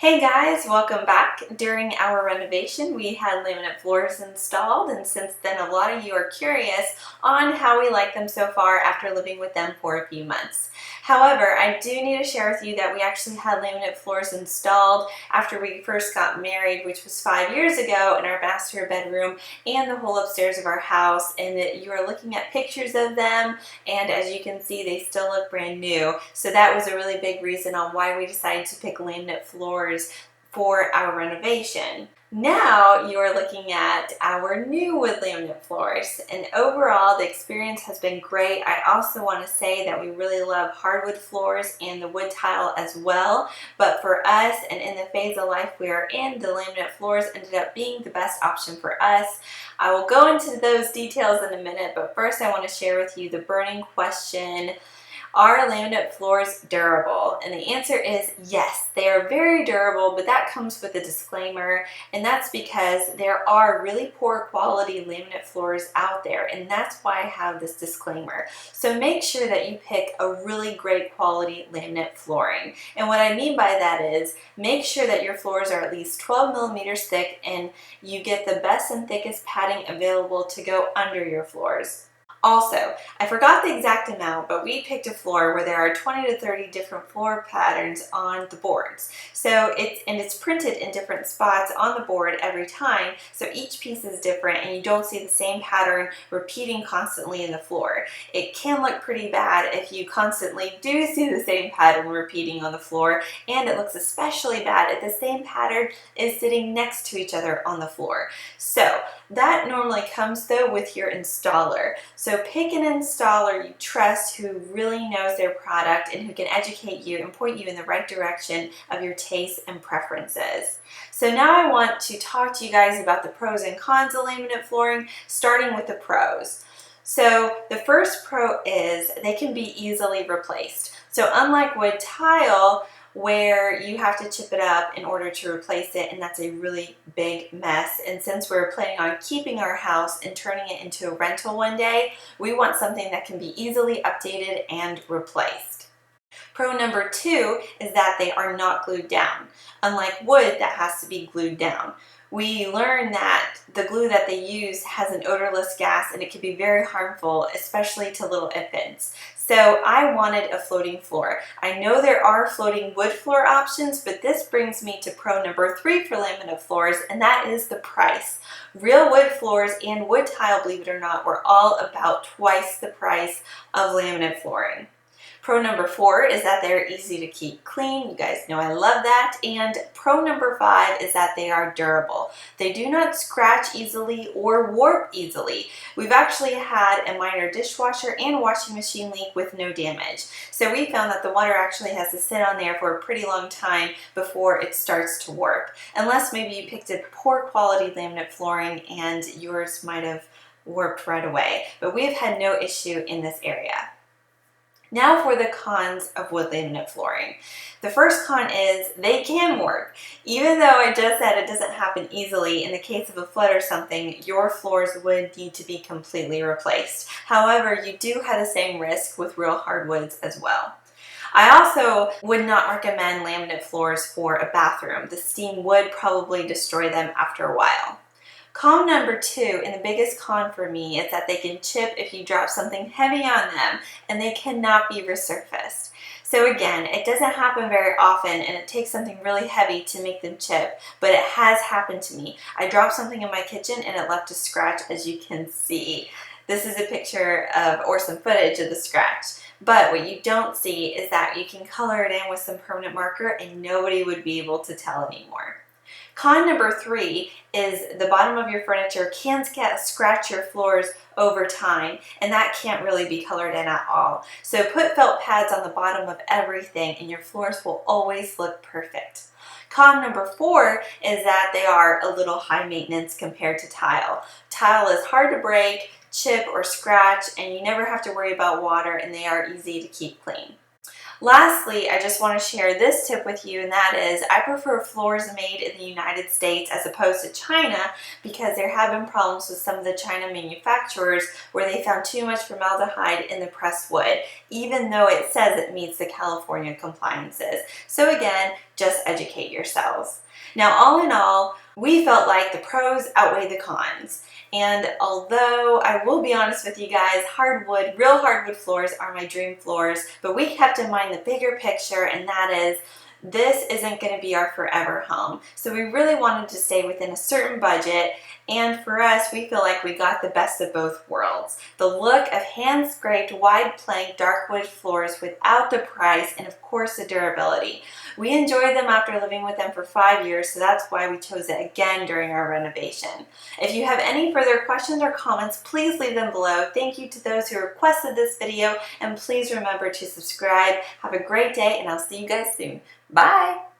Hey guys, welcome back. During our renovation, we had laminate floors installed, and since then a lot of you are curious on how we like them so far after living with them for a few months. However, I do need to share with you that we actually had laminate floors installed after we first got married, which was 5 years ago, in our master bedroom and the whole upstairs of our house, and that you are looking at pictures of them, and as you can see, they still look brand new. So that was a really big reason on why we decided to pick laminate floors for our renovation. Now you are looking at our new wood laminate floors, and overall the experience has been great. I also want to say that we really love hardwood floors and the wood tile as well, but for us and in the phase of life we are in, the laminate floors ended up being the best option for us. I will go into those details in a minute, but first I want to share with you the burning question: are laminate floors durable? And the answer is yes, they are very durable, but that comes with a disclaimer, and that's because there are really poor quality laminate floors out there, and that's why I have this disclaimer. So make sure that you pick a really great quality laminate flooring. And what I mean by that is make sure that your floors are at least 12 millimeters thick and you get the best and thickest padding available to go under your floors. Also, I forgot the exact amount, but we picked a floor where there are 20 to 30 different floor patterns on the boards. So it's printed in different spots on the board every time, so each piece is different and you don't see the same pattern repeating constantly in the floor. It can look pretty bad if you constantly do see the same pattern repeating on the floor, and it looks especially bad if the same pattern is sitting next to each other on the floor. So that normally comes though with your installer. So pick an installer you trust who really knows their product and who can educate you and point you in the right direction of your tastes and preferences. So now I want to talk to you guys about the pros and cons of laminate flooring, starting with the pros. So the first pro is they can be easily replaced. So unlike wood tile, where you have to chip it up in order to replace it, and that's a really big mess. And since we're planning on keeping our house and turning it into a rental one day, we want something that can be easily updated and replaced. Pro number 2 is that they are not glued down, unlike wood that has to be glued down. We learned that the glue that they use has an odorless gas and it can be very harmful, especially to little infants. So I wanted a floating floor. I know there are floating wood floor options, but this brings me to pro number 3 for laminate floors, and that is the price. Real wood floors and wood tile, believe it or not, were all about twice the price of laminate flooring. Pro number 4 is that they're easy to keep clean. You guys know I love that. And pro number 5 is that they are durable. They do not scratch easily or warp easily. We've actually had a minor dishwasher and washing machine leak with no damage. So we found that the water actually has to sit on there for a pretty long time before it starts to warp. Unless maybe you picked a poor quality laminate flooring and yours might have warped right away. But we've had no issue in this area. Now for the cons of wood laminate flooring. The first con is they can warp. Even though I just said it doesn't happen easily, in the case of a flood or something, your floors would need to be completely replaced. However, you do have the same risk with real hardwoods as well. I also would not recommend laminate floors for a bathroom. The steam would probably destroy them after a while. Con number 2, and the biggest con for me, is that they can chip if you drop something heavy on them, and they cannot be resurfaced. So again, it doesn't happen very often, and it takes something really heavy to make them chip, but it has happened to me. I dropped something in my kitchen and it left a scratch, as you can see. This is a picture of, or some footage of the scratch. But what you don't see is that you can color it in with some permanent marker and nobody would be able to tell anymore. Con number 3 is the bottom of your furniture can scratch your floors over time, and that can't really be colored in at all. So put felt pads on the bottom of everything and your floors will always look perfect. Con number 4 is that they are a little high maintenance compared to tile. Tile is hard to break, chip, or scratch, and you never have to worry about water, and they are easy to keep clean. Lastly, I just want to share this tip with you, and that is I prefer floors made in the United States as opposed to China, because there have been problems with some of the China manufacturers where they found too much formaldehyde in the pressed wood, even though it says it meets the California compliances. So again, just educate yourselves. Now, all in all, we felt like the pros outweigh the cons. And although I will be honest with you guys, real hardwood floors are my dream floors, but we kept in mind the bigger picture, and that is this isn't going to be our forever home. So we really wanted to stay within a certain budget, and for us, we feel like we got the best of both worlds. The look of hand-scraped, wide plank, dark wood floors without the price, and of course the durability. We enjoyed them after living with them for 5 years, so that's why we chose it again during our renovation. If you have any further questions or comments, please leave them below. Thank you to those who requested this video, and please remember to subscribe. Have a great day, and I'll see you guys soon. Bye!